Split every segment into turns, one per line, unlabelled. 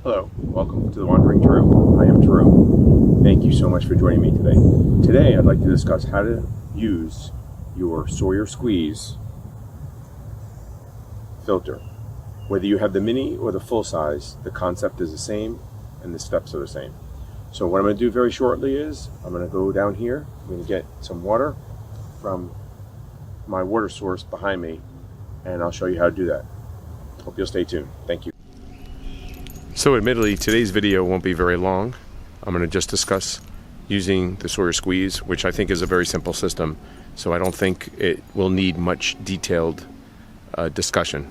Hello, welcome to The Wandering Drew. I am Drew. Thank you so much for joining me today. Today I'd like to discuss how to use your Sawyer Squeeze filter. Whether you have the mini or the full size, the concept is the same and the steps are the same. So what I'm going to do very shortly is I'm going to go down here. I'm going to get some water from my water source behind me and I'll show you how to do that. Hope you'll stay tuned. Thank you. So admittedly, today's video won't be very long. I'm going to just discuss using the Sawyer Squeeze, which I think is a very simple system. So I don't think it will need much detailed discussion.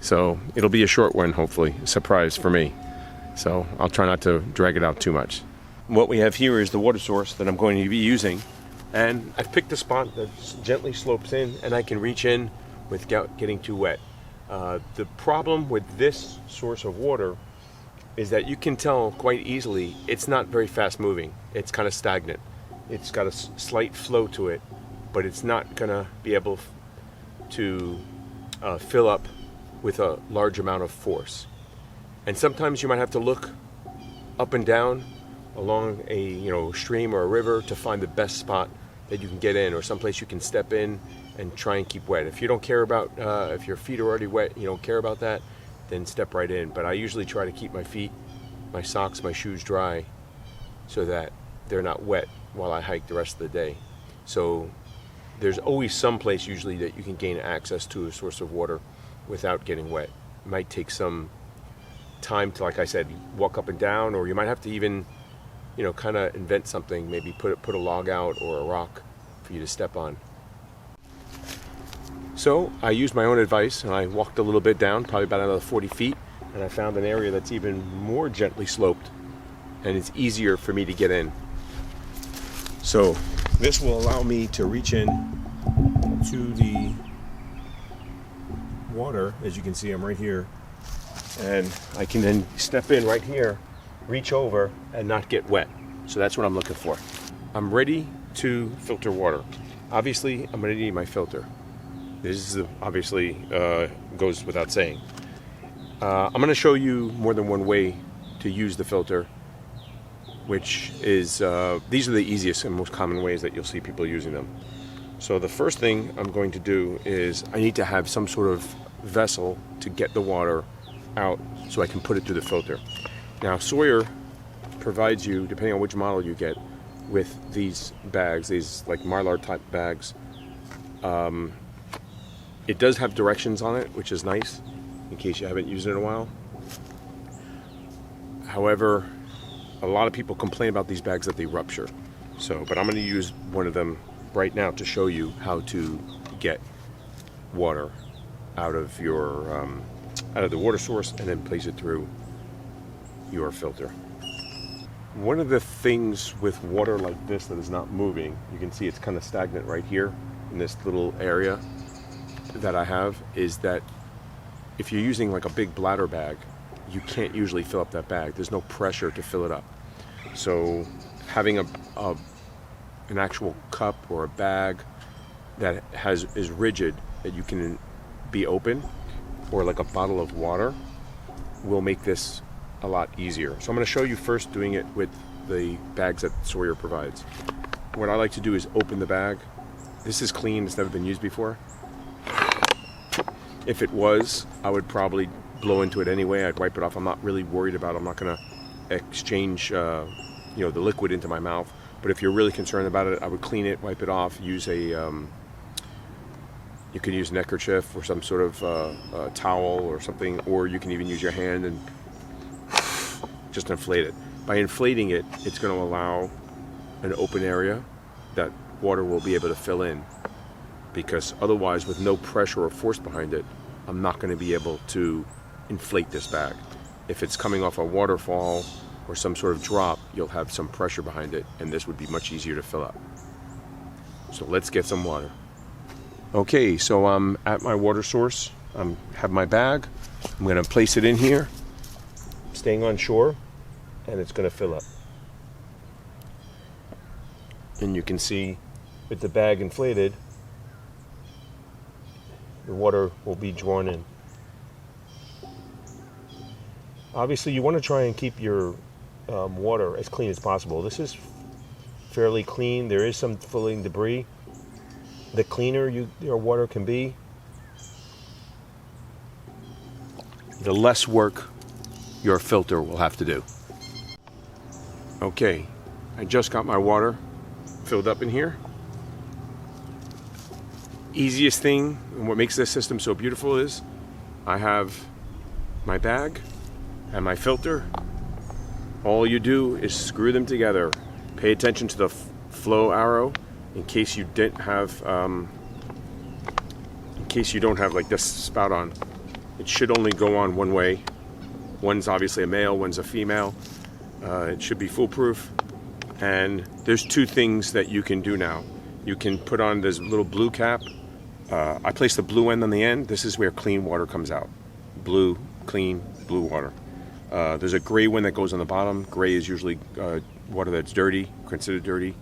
So it'll be a short one, hopefully, a surprise for me. So I'll try not to drag it out too much. What we have here is the water source that I'm going to be using. And I've picked a spot that gently slopes in and I can reach in without getting too wet. The problem with this source of water is that you can tell quite easily it's not very fast moving. It's kind of stagnant. It's got a slight flow to it, but it's not gonna be able to fill up with a large amount of force. And sometimes you might have to look up and down along a stream or a river to find the best spot that you can get in, or someplace you can step in and try and keep wet. If you don't care about, if your feet are already wet, you don't care about that, then step right in. But I usually try to keep my feet, my socks, my shoes dry so that they're not wet while I hike the rest of the day. So there's always some place usually that you can gain access to a source of water without getting wet. It might take some time to, like I said, walk up and down, or you might have to even, kind of invent something, maybe put a log out or a rock for you to step on. So I used my own advice and I walked a little bit down, probably about another 40 feet, and I found an area that's even more gently sloped and it's easier for me to get in. So this will allow me to reach in to the water. As you can see, I'm right here, and I can then step in right here, reach over and not get wet. So that's what I'm looking for. I'm ready to filter water. Obviously, I'm going to need my filter. This is obviously goes without saying. I'm going to show you more than one way to use the filter, which is, these are the easiest and most common ways that you'll see people using them. So the first thing I'm going to do is I need to have some sort of vessel to get the water out so I can put it through the filter. Now Sawyer provides you, depending on which model you get, with these bags, these like Mylar type bags. It does have directions on it, which is nice, in case you haven't used it in a while. However, a lot of people complain about these bags that they rupture. But I'm going to use one of them right now to show you how to get water out of your out of the water source and then place it through your filter. One of the things with water like this that is not moving, you can see it's kind of stagnant right here in this little area that I have, is that if you're using like a big bladder bag, you can't usually fill up that bag. There's no pressure to fill it up. So having an actual cup or a bag that is rigid, that you can be open, or like a bottle of water, will make this a lot easier. So I'm going to show you first doing it with the bags that Sawyer provides. What I like to do is open the bag. This is clean, it's never been used before. If it was, I would probably blow into it anyway. I'd wipe it off. I'm not really worried about it. I'm not going to exchange the liquid into my mouth. But if you're really concerned about it, I would clean it, wipe it off, use a you can use a neckerchief or some sort of towel or something, or you can even use your hand and just inflate it. By inflating it, it's going to allow an open area that water will be able to fill in, because otherwise, with no pressure or force behind it, I'm not going to be able to inflate this bag. If it's coming off a waterfall or some sort of drop, you'll have some pressure behind it, and this would be much easier to fill up. So let's get some water. Okay, so I'm at my water source. I have my bag. I'm going to place it in here, staying on shore, and it's going to fill up. And you can see with the bag inflated, the water will be drawn in. Obviously, you want to try and keep your water as clean as possible. This is fairly clean. There is some floating debris. The cleaner your water can be, the less work your filter will have to do. Okay, I just got my water filled up in here. Easiest thing, and what makes this system so beautiful is I have my bag and my filter. All you do is screw them together. Pay attention to the flow arrow in case you didn't have, in case you don't have like this spout on. It should only go on one way. One's obviously a male, one's a female. It should be foolproof. And there's two things that you can do now. You can put on this little blue cap. I place the blue end on the end. This is where clean water comes out. Blue, clean, blue water. There's a gray one that goes on the bottom. Gray is usually water that's dirty, considered dirty.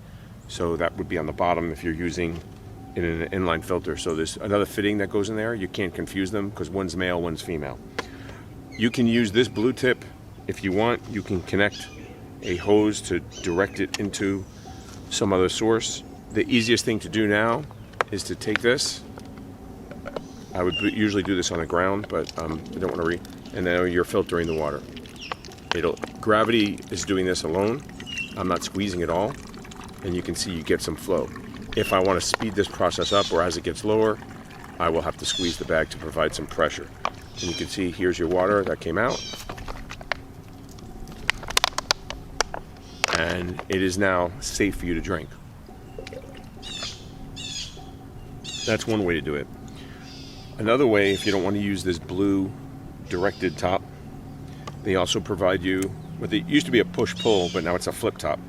So that would be on the bottom if you're using in an inline filter. So there's another fitting that goes in there. You can't confuse them because one's male, one's female. You can use this blue tip if you want. You can connect a hose to direct it into some other source. The easiest thing to do now is to take this. I would usually do this on the ground, but I don't want to and then you're filtering the water. Gravity is doing this alone. I'm not squeezing at all, and you can see you get some flow. If I want to speed this process up, or as it gets lower, I will have to squeeze the bag to provide some pressure. And you can see here's your water that came out. And it is now safe for you to drink. That's one way to do it. Another way, if you don't want to use this blue directed top, they also provide you with, it used to be a push-pull, but now it's a flip top.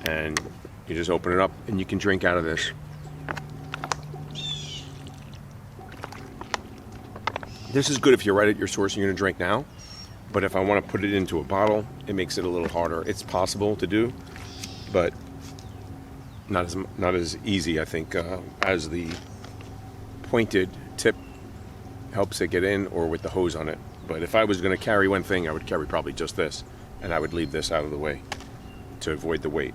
And you just open it up and you can drink out of this. This is good if you're right at your source and you're going to drink now. But if I want to put it into a bottle, it makes it a little harder. It's possible to do, but not as easy, I think, as the pointed tip helps it get in, or with the hose on it. But if I was going to carry one thing, I would carry probably just this, and I would leave this out of the way to avoid the weight.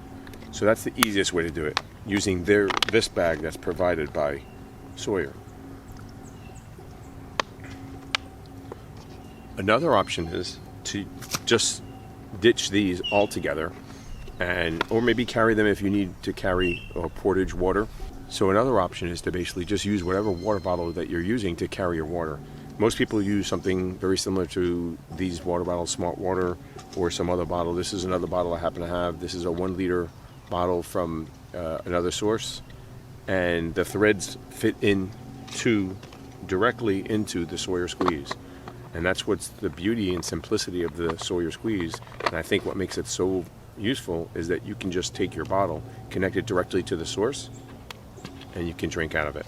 So that's the easiest way to do it, using this bag that's provided by Sawyer. Another option is to just ditch these altogether, or maybe carry them if you need to carry portage water. So another option is to basically just use whatever water bottle that you're using to carry your water. Most people use something very similar to these water bottles, Smart Water, or some other bottle. This is another bottle I happen to have. This is a 1 liter bottle from another source, and the threads fit directly into the Sawyer Squeeze. And that's what's the beauty and simplicity of the Sawyer Squeeze. And I think what makes it so useful is that you can just take your bottle, connect it directly to the source, and you can drink out of it.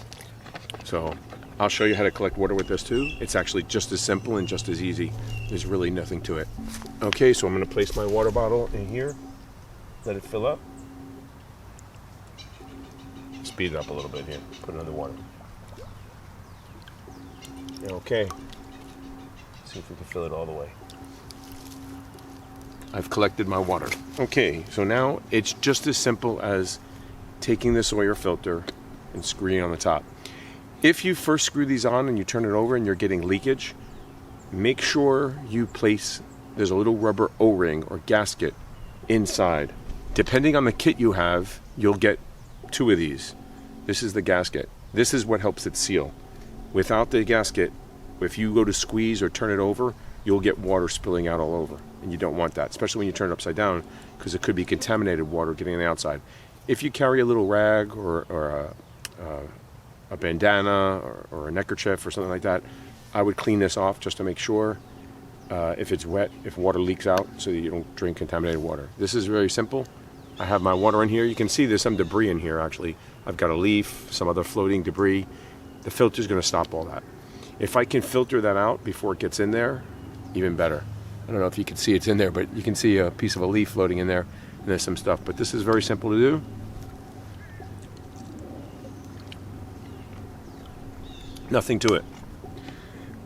So I'll show you how to collect water with this too. It's actually just as simple and just as easy. There's really nothing to it. Okay, so I'm going to place my water bottle in here, let it fill up. Speed it up a little bit here, put it under water. Okay. See if we can fill it all the way. I've collected my water. Okay, so now it's just as simple as taking the Sawyer filter and screwing on the top. If you first screw these on and you turn it over and you're getting leakage, make sure you place, there's a little rubber O-ring or gasket inside. Depending on the kit you have, you'll get 2 of these. This is the gasket. This is what helps it seal. Without the gasket, if you go to squeeze or turn it over, you'll get water spilling out all over. And you don't want that, especially when you turn it upside down, because it could be contaminated water getting on the outside. If you carry a little rag or a bandana or a neckerchief or something like that, I would clean this off just to make sure if it's wet, if water leaks out, so that you don't drink contaminated water. This is very simple. I have my water in here. You can see there's some debris in here actually. I've got a leaf, some other floating debris. The filter's going to stop all that. If I can filter that out before it gets in there, even better. I don't know if you can see it's in there, but you can see a piece of a leaf floating in there, and there's some stuff. But this is very simple to do. Nothing to it.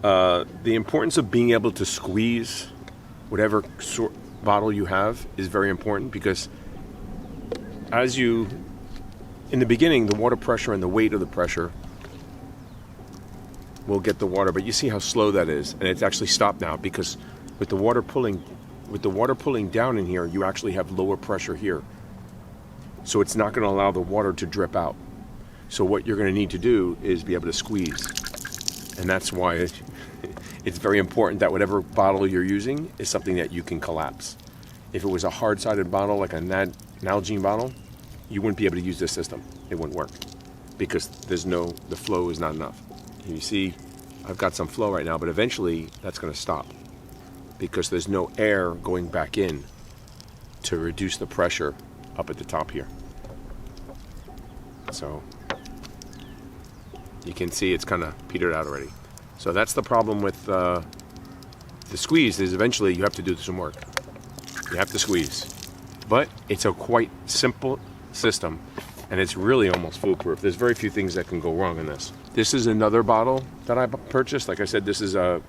The importance of being able to squeeze whatever bottle you have is very important, because in the beginning, the water pressure and the weight of the pressure will get the water, but you see how slow that is, and it's actually stopped now, because with the water pulling down in here, you actually have lower pressure here. So it's not going to allow the water to drip out. So what you're going to need to do is be able to squeeze. And that's why it's very important that whatever bottle you're using is something that you can collapse. If it was a hard-sided bottle, like a Nalgene bottle, you wouldn't be able to use this system. It wouldn't work, because the flow is not enough. And you see, I've got some flow right now, but eventually that's going to stop, because there's no air going back in to reduce the pressure up at the top here. So you can see it's kind of petered out already. So that's the problem with the squeeze, is eventually you have to do some work. You have to squeeze. But it's a quite simple system, and it's really almost foolproof. There's very few things that can go wrong in this. This is another bottle that I purchased. Like I said, this is a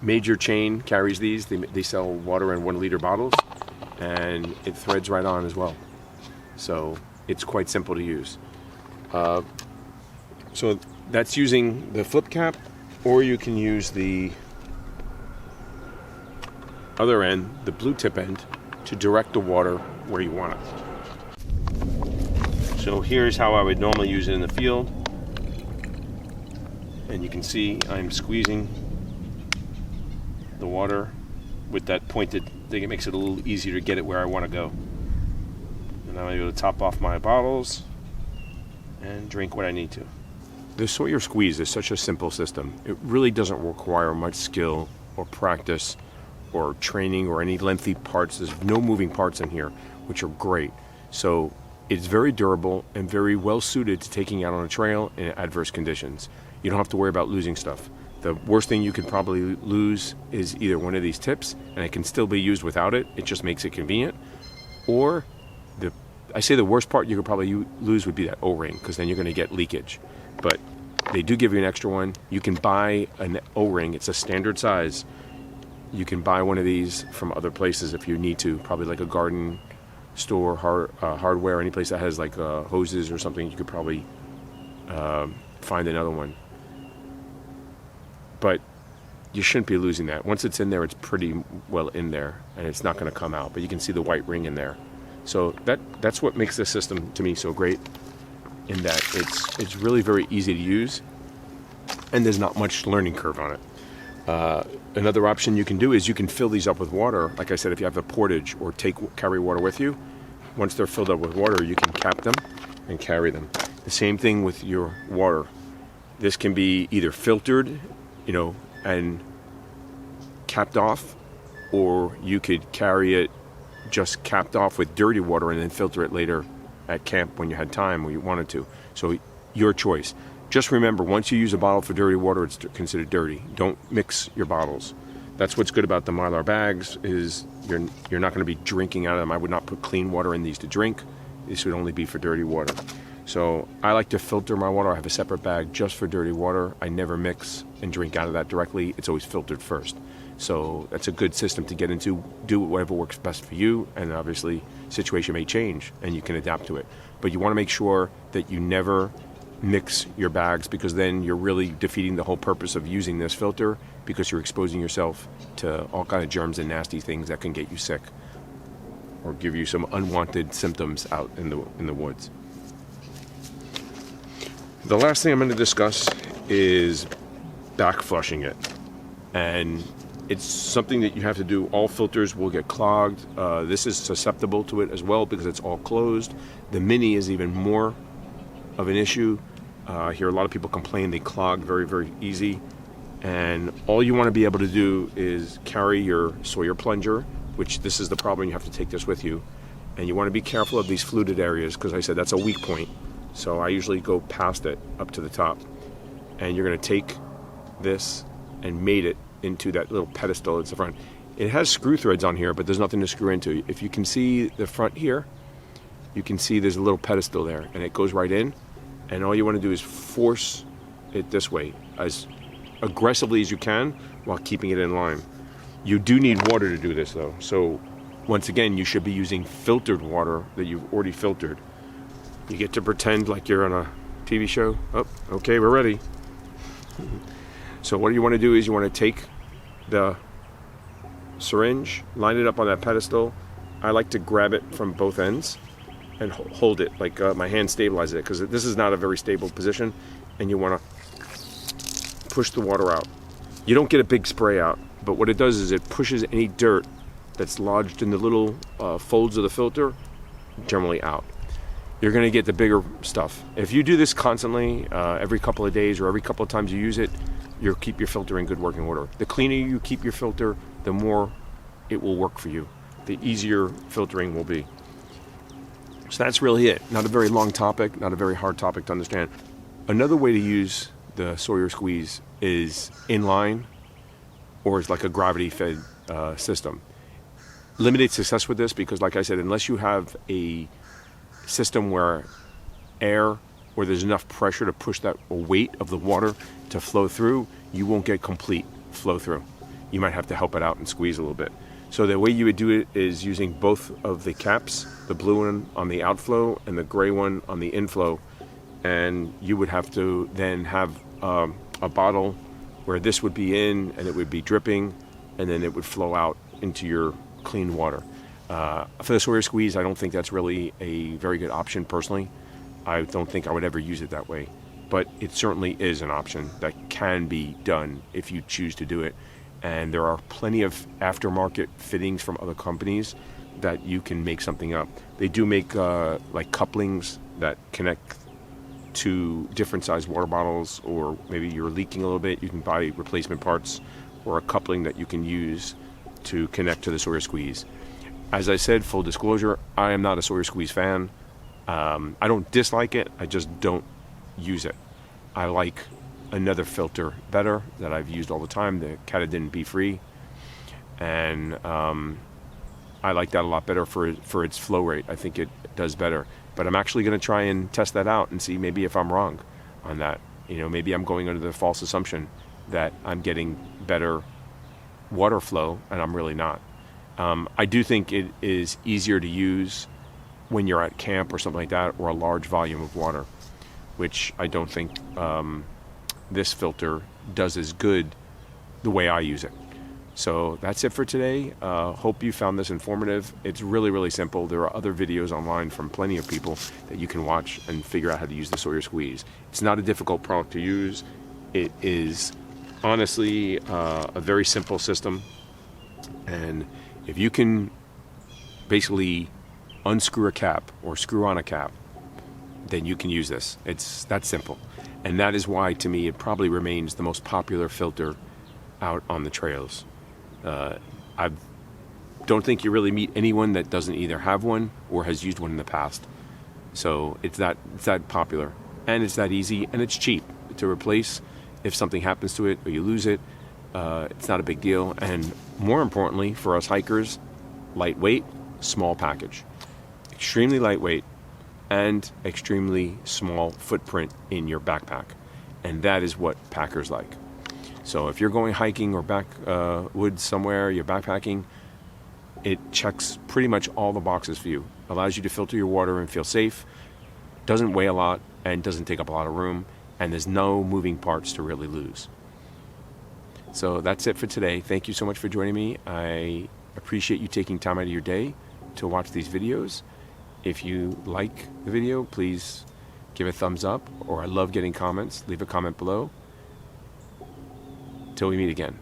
major chain, carries these. They sell water in 1 liter bottles, and it threads right on as well. So it's quite simple to use. So that's using the flip cap, or you can use the other end, the blue tip end, to direct the water where you want it. So here's how I would normally use it in the field. And you can see I'm squeezing the water with that pointed thing. It makes it a little easier to get it where I want to go. And I'm able to top off my bottles and drink what I need to. The Sawyer Squeeze is such a simple system. It really doesn't require much skill or practice or training or any lengthy parts. There's no moving parts in here, which are great. So it's very durable and very well suited to taking out on a trail in adverse conditions. You don't have to worry about losing stuff. The worst thing you could probably lose is either one of these tips, and it can still be used without it. It just makes it convenient. Or I say the worst part you could probably lose would be that O-ring, because then you're going to get leakage. But they do give you an extra one. You can buy an O-ring. It's a standard size. You can buy one of these from other places if you need to, probably like a garden store, hardware, any place that has like hoses or something. You could probably find another one. But you shouldn't be losing that. Once it's in there, it's pretty well in there, and it's not going to come out. But you can see the white ring in there. So that's what makes this system to me so great, in that it's really very easy to use, and there's not much learning curve on it. Another option you can do is you can fill these up with water. Like I said, if you have a portage or carry water with you, once they're filled up with water, you can cap them and carry them. The same thing with your water. This can be either filtered, and capped off, or you could carry it just capped off with dirty water and then filter it later at camp when you had time or you wanted to. So your choice. Just remember, once you use a bottle for dirty water, it's considered dirty. Don't mix your bottles. That's what's good about the Mylar bags, is you're not going to be drinking out of them. I would not put clean water in these to drink. This would only be for dirty water. So I like to filter my water. I have a separate bag just for dirty water. I never mix and drink out of that directly. It's always filtered first. So that's a good system to get into. Do whatever works best for you, and obviously situation may change and you can adapt to it. But you want to make sure that you never mix your bags, because then you're really defeating the whole purpose of using this filter, because you're exposing yourself to all kind of germs and nasty things that can get you sick or give you some unwanted symptoms out in the woods. The last thing I'm going to discuss is back flushing it, and it's something that you have to do. All filters will get clogged. This is susceptible to it as well because it's all closed. The Mini is even more of an issue. I hear a lot of people complain they clog very, very easy. And all you want to be able to do is carry your Sawyer plunger, which this is the problem, you have to take this with you. And you want to be careful of these fluted areas, because I said that's a weak point. So I usually go past it up to the top. And you're going to take this and mate it into that little pedestal that's the front. It has screw threads on here, but there's nothing to screw into. If you can see the front here, you can see there's a little pedestal there, and it goes right in. And all you want to do is force it this way, as aggressively as you can while keeping it in line. You do need water to do this though. So once again, you should be using filtered water that you've already filtered. You get to pretend like you're on a TV show. Oh, okay, we're ready. So what you want to do is you want to take the syringe, line it up on that pedestal. I like to grab it from both ends and hold it, like my hand stabilizes it, because this is not a very stable position, and you want to push the water out. You don't get a big spray out, but what it does is it pushes any dirt that's lodged in the little folds of the filter generally out. You're going to get the bigger stuff. If you do this constantly, every couple of days or every couple of times you use it, you'll keep your filter in good working order. The cleaner you keep your filter, the more it will work for you. The easier filtering will be. So that's really it. Not a very long topic, not a very hard topic to understand. Another way to use the Sawyer Squeeze is inline, or it's like a gravity-fed system. Limited success with this because, like I said, unless you have a system where air or there's enough pressure to push that weight of the water to flow through, you won't get complete flow through. You might have to help it out and squeeze a little bit. So the way you would do it is using both of the caps, the blue one on the outflow and the gray one on the inflow, and you would have to then have a bottle where this would be in and it would be dripping, and then it would flow out into your clean water. For the Sawyer Squeeze, I don't think that's really a very good option personally. I don't think I would ever use it that way, but it certainly is an option that can be done if you choose to do it. And there are plenty of aftermarket fittings from other companies that you can make something up. They do make like couplings that connect to different size water bottles, or maybe you're leaking a little bit, you can buy replacement parts or a coupling that you can use to connect to the Sawyer Squeeze. As I said, full disclosure, I am not a Sawyer Squeeze fan. I don't dislike it, I just don't use it. I like another filter better that I've used all the time, the Catadin Be Free, and I like that a lot better for its flow rate. I think it does better, but I'm actually going to try and test that out and see maybe if I'm wrong on that. You know, maybe I'm going under the false assumption that I'm getting better water flow, and I'm really not. I do think it is easier to use when you're at camp or something like that, or a large volume of water, which I don't think this filter does as good the way I use it. So that's it for today. Hope you found this informative. It's really, really simple. There are other videos online from plenty of people that you can watch and figure out how to use the Sawyer Squeeze. It's not a difficult product to use. It is honestly a very simple system. And if you can basically unscrew a cap or screw on a cap, then you can use this. It's that simple. And that is why, to me, it probably remains the most popular filter out on the trails. I don't think you really meet anyone that doesn't either have one or has used one in the past. So it's that popular, and it's that easy, and it's cheap to replace. If something happens to it or you lose it, it's not a big deal. And more importantly, for us hikers, lightweight, small package. Extremely lightweight and extremely small footprint in your backpack. And that is what packers like. So if you're going hiking or backwoods somewhere, you're backpacking, it checks pretty much all the boxes for you. Allows you to filter your water and feel safe, doesn't weigh a lot, and doesn't take up a lot of room, and there's no moving parts to really lose. So that's it for today. Thank you so much for joining me. I appreciate you taking time out of your day to watch these videos. If you like the video, please give a thumbs up, or I love getting comments. Leave a comment below. Till we meet again.